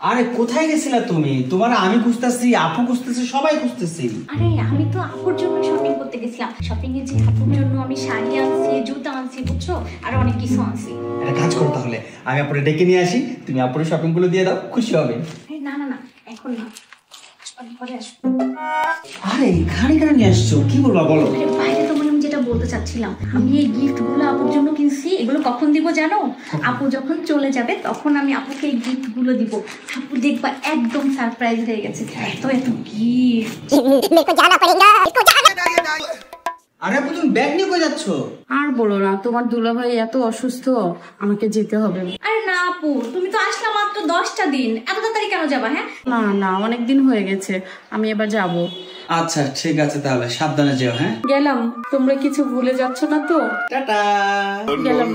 আরে কোথায় গেছিলা তুমি? তোমার আমি খুঁজতেছি, আপু খুঁজতেছি, সবাই খুঁজতেছি। আরে আমি তো আপুর জন্য শপিং করতে গেছিলাম। শপিং এ যে আপুর জন্য আমি শাড়ি আনছি, জুতা আনছি, বুঝছো, আর অনেক কিছু আনছি। একটা কাজ করো তাহলে, আমি আপুরে ডেকে নিয়ে আসি, তুমি আপুরে শপিং গুলো দিয়ে দাও, খুশি হবে। না না না, এখন না, পরে আসবো। আরে এখানে কেন নিয়ে আসছো? কি বলবা বলো। আরে বাইরে তোমার আমি যেটা বলতে চাচ্ছিলাম, আমি এই গিফট গুলো আপুর জন্য কিনছি। এগুলো কখন দিব জানো? আপু যখন চলে যাবে তখন আমি আপুকে এই গিফট গুলো দিব। আপু দেখবা একদম সারপ্রাইজ হয়ে গেছে। এত এত গিফট। আরে আপু তুমি ব্যাগ নিয়ে কই যাচ্ছ? আর বলো না, তোমার দুলাভাই এত অসুস্থ, আমাকে যেতে হবে। আরে না আপু, তুমি তো আসলা মাত্র 10টা দিন, এত তাড়াতাড়ি কেন যাবা? হ্যাঁ না না, অনেক দিন হয়ে গেছে, আমি এবার যাব। আচ্ছা ঠিক আছে, তাহলে সাবধানে যেও। হ্যাঁ গেলাম, তোমরা কিছু ভুলে যাচ্ছ না তো? টাটা। গেলাম।